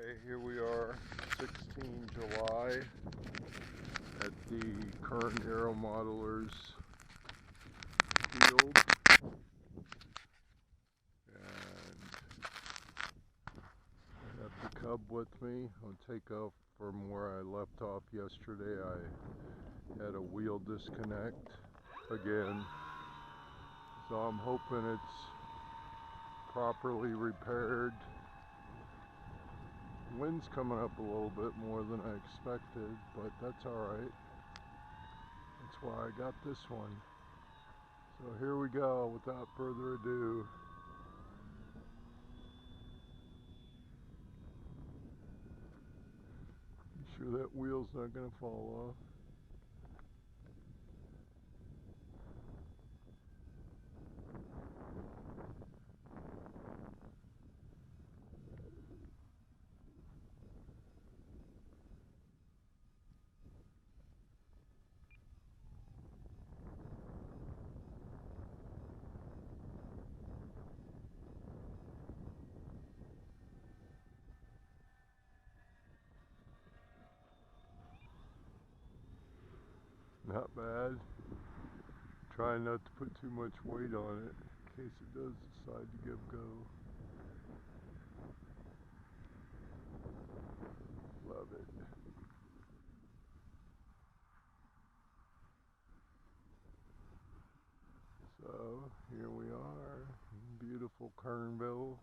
Okay, here we are, 16 July at the current Aero Modelers field, and I got the Cub with me. I'll take off from where I left off yesterday. I had a wheel disconnect again, so I'm hoping it's properly repaired. Wind's coming up a little bit more than I expected, but that's alright. That's why I got this one. So here we go, without further ado. Be sure that wheel's not going to fall off. Not bad. Trying not to put too much weight on it in case it does decide to give go. Love it. So here we are in beautiful Kernville.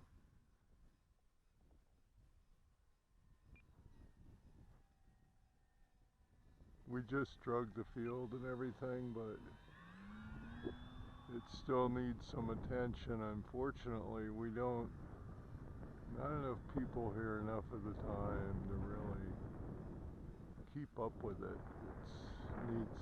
We just drug the field and everything, but it still needs some attention. Unfortunately, not enough people here enough of the time to really keep up with it. It needs some